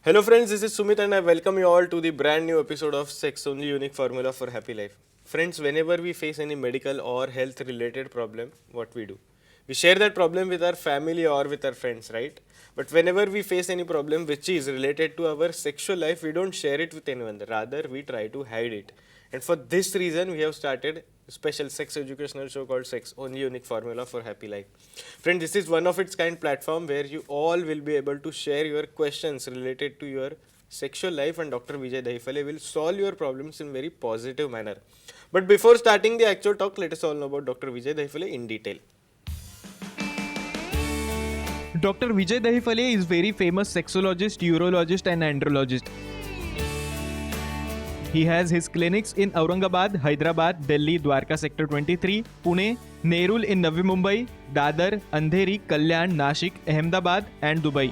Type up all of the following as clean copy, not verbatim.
Hello friends, this is Sumit and I welcome you all to the brand new episode of Sex Only Unique Formula for Happy Life. Friends, whenever we face any medical or health related problem, what we do? We share that problem with our family or with our friends, right? But whenever we face any problem which is related to our sexual life, we don't share it with anyone. Rather, we try to hide it. And for this reason, we have started a special sex educational show called Sex Only Unique Formula for Happy Life. Friend, this is one of its kind platform where you all will be able to share your questions related to your sexual life and Dr. Vijay Dahifale will solve your problems in very positive manner. But before starting the actual talk, let us all know about Dr. Vijay Dahifale in detail. Dr. Vijay Dahifale is very famous sexologist, urologist and andrologist. He has his clinics in Aurangabad, Hyderabad, Delhi, Dwarka Sector 23, Pune, Nerul in Navi Mumbai, Dadar, Andheri, Kalyan, Nashik, Ahmedabad and Dubai.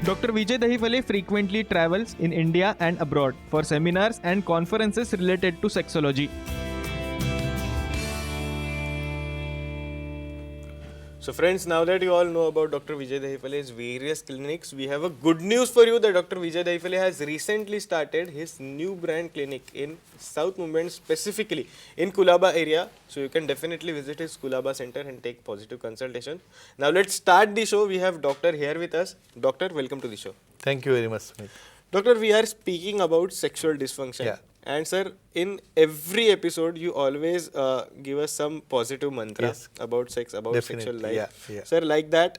Dr. Vijay Dahifale frequently travels in India and abroad for seminars and conferences related to sexology. So friends, now that you all know about Dr. Vijay Dahifale's various clinics, we have a good news for you that Dr. Vijay Dahifale has recently started his new brand clinic in South Mumbai and specifically in Kulaba area. So you can definitely visit his Kulaba center and take positive consultation. Now let's start the show. We have doctor here with us. Doctor, welcome to the show. Thank you very much, Smith. Doctor, we are speaking about sexual dysfunction. Yeah. And sir, in every episode, you always give us some positive mantra Yes. about sex, about Definitely, sexual life. yeah. Sir, like that,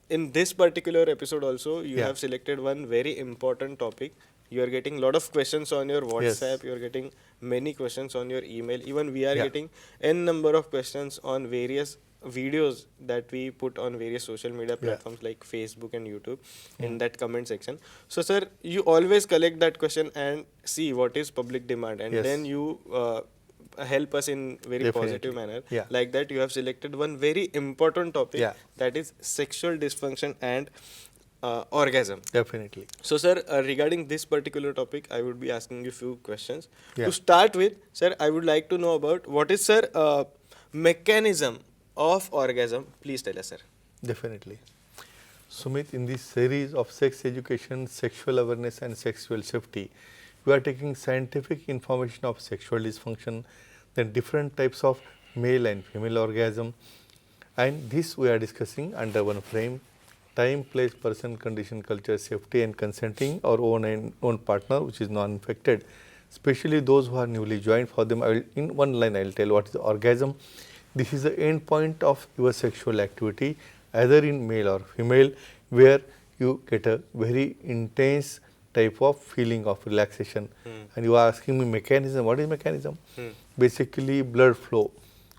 in this particular episode also, you Yeah. have selected one very important topic. You are getting a lot of questions on your WhatsApp. Yes. You are getting many questions on your email. Even we are Yeah. getting n number of questions on various videos that we put on various social media platforms like Facebook and YouTube in that comment section. So sir, you always collect that question and see what is public demand and Yes. then you help us in very Definitely. positive manner. Yeah. Like that you have selected one very important topic, Yeah. that is sexual dysfunction and orgasm. Definitely. So sir, regarding this particular topic, I would be asking you few questions. Yeah. To start with, sir, I would like to know about what is sir mechanism of orgasm. Please tell us, sir. Definitely. Sumit, in this series of sex education, sexual awareness and sexual safety, we are taking scientific information of sexual dysfunction, then different types of male and female orgasm, and this we are discussing under one frame: time, place, person, condition, culture, safety and consenting, our own partner which is non-infected, especially those who are newly joined. For them, I will, in one line I will tell what is the orgasm. This is the end point of your sexual activity, either in male or female, where you get a very intense type of feeling of relaxation. And you are asking me mechanism. What is mechanism? Basically blood flow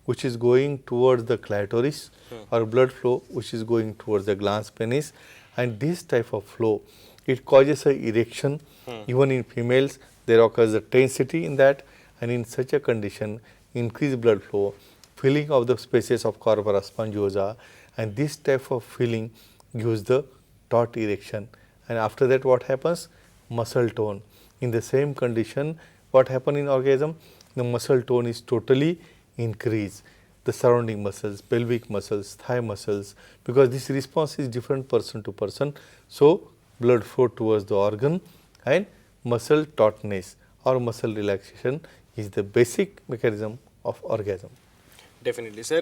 which is going towards the clitoris or blood flow which is going towards the glans penis, and this type of flow, it causes a erection. Even in females there occurs a tensity in that, and in such a condition increased blood flow, filling of the spaces of corpora spongosa, and this type of filling gives the taut erection. And after that what happens? Muscle tone. In the same condition, what happens in orgasm? The muscle tone is totally increased. The surrounding muscles, pelvic muscles, thigh muscles, because this response is different person to person. So blood flow towards the organ and muscle tautness or muscle relaxation is the basic mechanism of orgasm. Definitely, sir.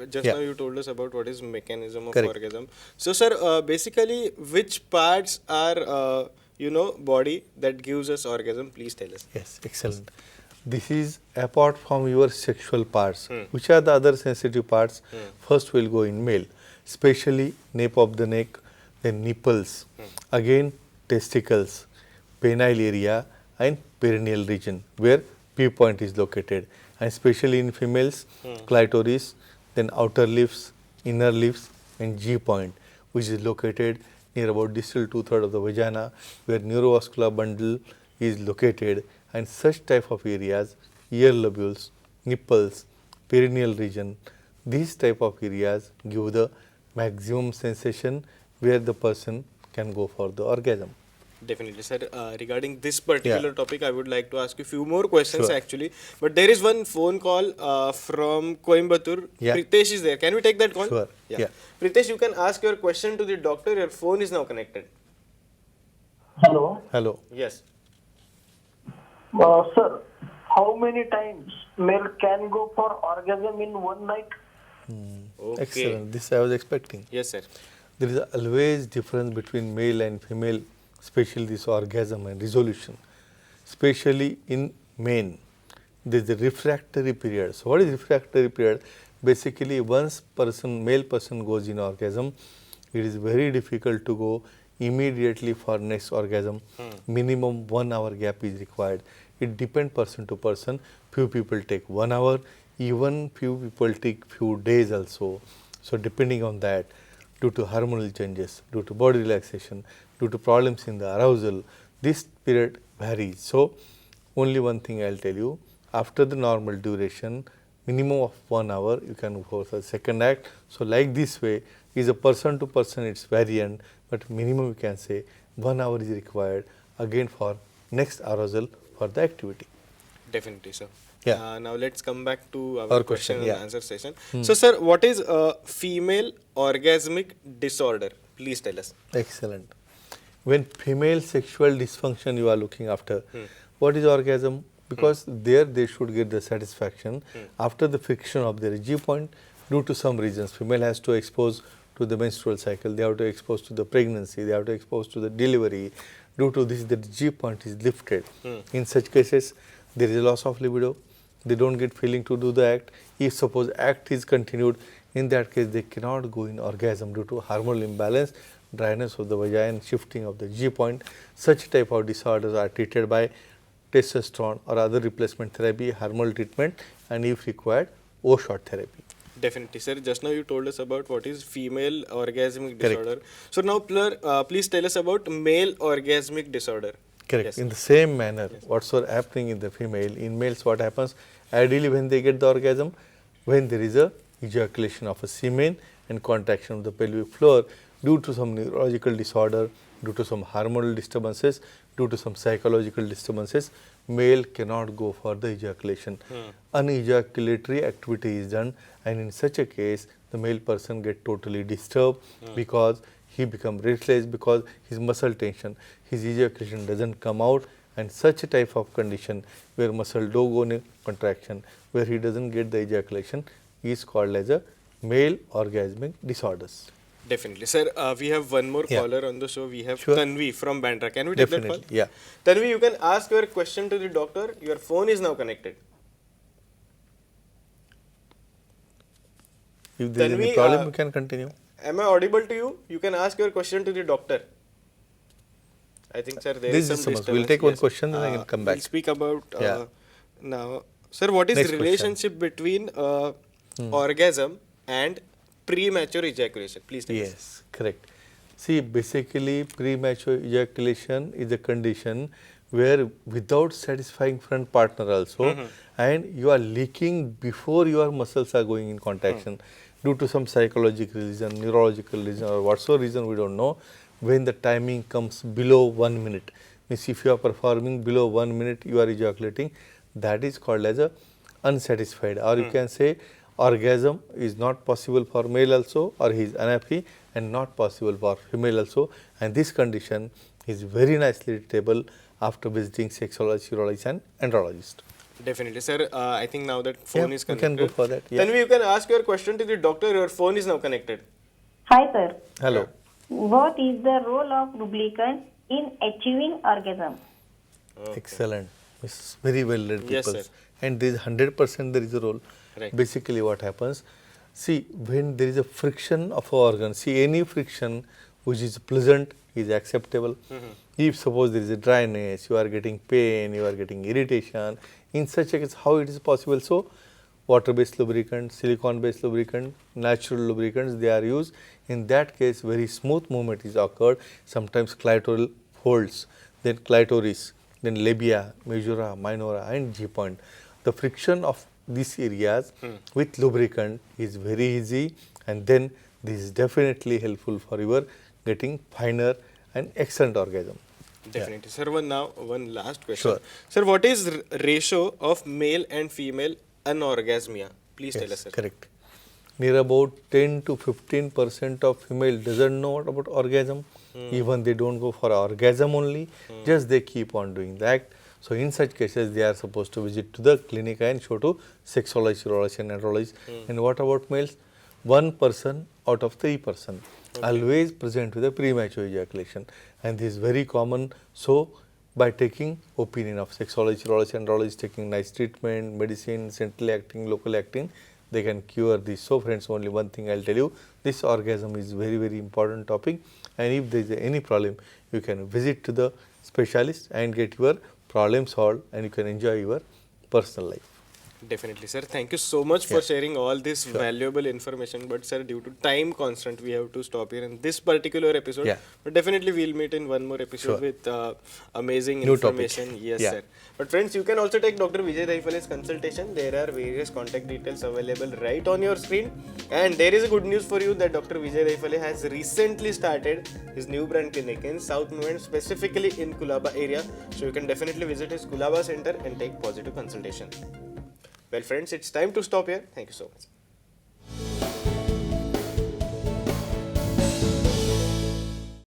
Just Yeah. now you told us about what is mechanism of Correct. orgasm. So, sir, basically, which parts are body that gives us orgasm? Please tell us. Yes, excellent. This is apart from your sexual parts. Which are the other sensitive parts? First we will go in male, especially nape of the neck, then nipples, again testicles, penile area and perineal region where P point is located, and especially in females, clitoris, then outer lips, inner lips and G point which is located near about distal 2/3 of the vagina where neurovascular bundle is located, and such type of areas, ear lobules, nipples, perineal region, these type of areas give the maximum sensation where the person can go for the orgasm. Definitely, sir. Regarding this particular Yeah. topic, I would like to ask you a few more questions Sure. actually. But there is one phone call from Coimbatore. Yeah. Pritesh is there. Can we take that call? Sure. Yeah. Pritesh, you can ask your question to the doctor. Your phone is now connected. Hello. Hello. Yes. Sir, how many times male can go for orgasm in one night? Okay. Excellent. This I was expecting. Yes, sir. There is always difference between male and female, especially this orgasm and resolution. Especially in men, there is a refractory period. So what is refractory period? Basically, once male person goes in orgasm, it is very difficult to go immediately for next orgasm. Minimum 1 hour gap is required. It depends person to person. Few people take 1 hour, even few people take few days also. So depending on that, due to hormonal changes, due to body relaxation, due to problems in the arousal, this period varies. So only one thing I will tell you, after the normal duration, minimum of 1 hour, you can go for the second act. So like this way, is a person to person, it's variant, but minimum you can say 1 hour is required again for next arousal for the activity. Definitely, sir. Yeah. Now let's come back to our, Our question question, and yeah. answer session. So, sir, what is a female orgasmic disorder? Please tell us. Excellent. When female sexual dysfunction you are looking after, what is orgasm? Because there they should get the satisfaction after the friction of their G point due to some reasons. Female has to expose to the menstrual cycle, they have to expose to the pregnancy, they have to expose to the delivery. Due to this, the G point is lifted. In such cases, there is a loss of libido. They don't get feeling to do the act. If suppose act is continued, in that case they cannot go in orgasm due to hormonal imbalance, dryness of the vagina, shifting of the G point. Such type of disorders are treated by testosterone or other replacement therapy, hormonal treatment, and if required, O-shot therapy. Definitely, sir. Just now you told us about what is female orgasmic Correct. disorder. So now, please tell us about male orgasmic disorder. Correct. Yes. In the same manner, whatsoever happening in the female, in males what happens, ideally when they get the orgasm, when there is a ejaculation of a semen and contraction of the pelvic floor due to some neurological disorder, due to some hormonal disturbances, due to some psychological disturbances, male cannot go for the ejaculation. Unejaculatory activity is done, and in such a case, the male person get totally disturbed because he become restless, because his muscle tension, his ejaculation doesn't come out, and such a type of condition where muscle do go in contraction, where he doesn't get the ejaculation, is called as a male orgasmic disorders. Definitely, sir. We have one more Yeah. caller on the show. We have Sure. Tanvi from Bandra. Can we take that call? Definitely, yeah. Tanvi, you can ask your question to the doctor. Your phone is now connected. If there is any Tanvi, problem, you can continue. Am I audible to you? You can ask your question to the doctor. I think, sir, there This is is some so much. disturbance. We'll take one question, then I can come back. We'll speak about Yeah. now. Sir, what is Next the question. relationship between orgasm and premature ejaculation? Please tell us. Yes, correct. See, basically premature ejaculation is a condition where without satisfying front partner also, and you are leaking before your muscles are going in contraction due to some psychological reason, neurological reason, or whatsoever reason we don't know. When the timing comes below 1 minute, means if you are performing below 1 minute, you are ejaculating, that is called as a unsatisfied, or you can say orgasm is not possible for male also, or he is unhappy, and not possible for female also, and this condition is very nicely treatable after visiting sexologist, urologist and andrologist. Definitely, sir. I think now that phone Yeah, is we connected. can go for that, yeah. Tanvi, you can ask your question to the doctor. Your phone is now connected. Hi sir, Hello. what is the role of lubricant in achieving orgasm? Excellent. It's very well read Yes, people. sir. And there is 100% there is a role. Right. Basically what happens, see, when there is a friction of an organ, see, any friction which is pleasant is acceptable. If suppose there is a dryness, you are getting pain, you are getting irritation, in such a case how it is possible? So water based lubricant, silicone based lubricant, natural lubricants, they are used. In that case very smooth movement is occurred, sometimes clitoral folds, then clitoris, then labia, majora, minora and G point. The friction of these areas with lubricant is very easy, and then this is definitely helpful for your getting finer and excellent orgasm. Definitely. Sir, one last question. Sure. Sir, what is ratio of male and female anorgasmia? Please tell us, sir. Correct. Near about 10 to 15% of female doesn't know about orgasm. Even they don't go for orgasm only, just they keep on doing the act. So in such cases, they are supposed to visit to the clinic and show to sexologist, urologist and andrologist. And what about males? 1% out of 3% always present with a premature ejaculation, and this is very common. So by taking opinion of sexologist, urologist and andrologist, taking nice treatment, medicine, centrally acting, locally acting, they can cure this. So friends, only one thing I'll tell you, this orgasm is very important topic, and if there is any problem, you can visit to the specialist and get your problem solved, and you can enjoy your personal life. Definitely, sir. Thank you so much for sharing all this valuable information. But sir, due to time constraint, we have to stop here in this particular episode. Yeah. But definitely, we'll meet in one more episode with amazing New topic. information. Yes, Yeah. sir. But friends, you can also take Dr. Vijay Raifale's consultation. There are various contact details available right on your screen. And there is a good news for you that Dr. Vijay Raifale has recently started his new brand clinic in South Movement, specifically in Kulaba area. So you can definitely visit his Kulaba center and take positive consultation. Well, friends, it's time to stop here. Thank you so much.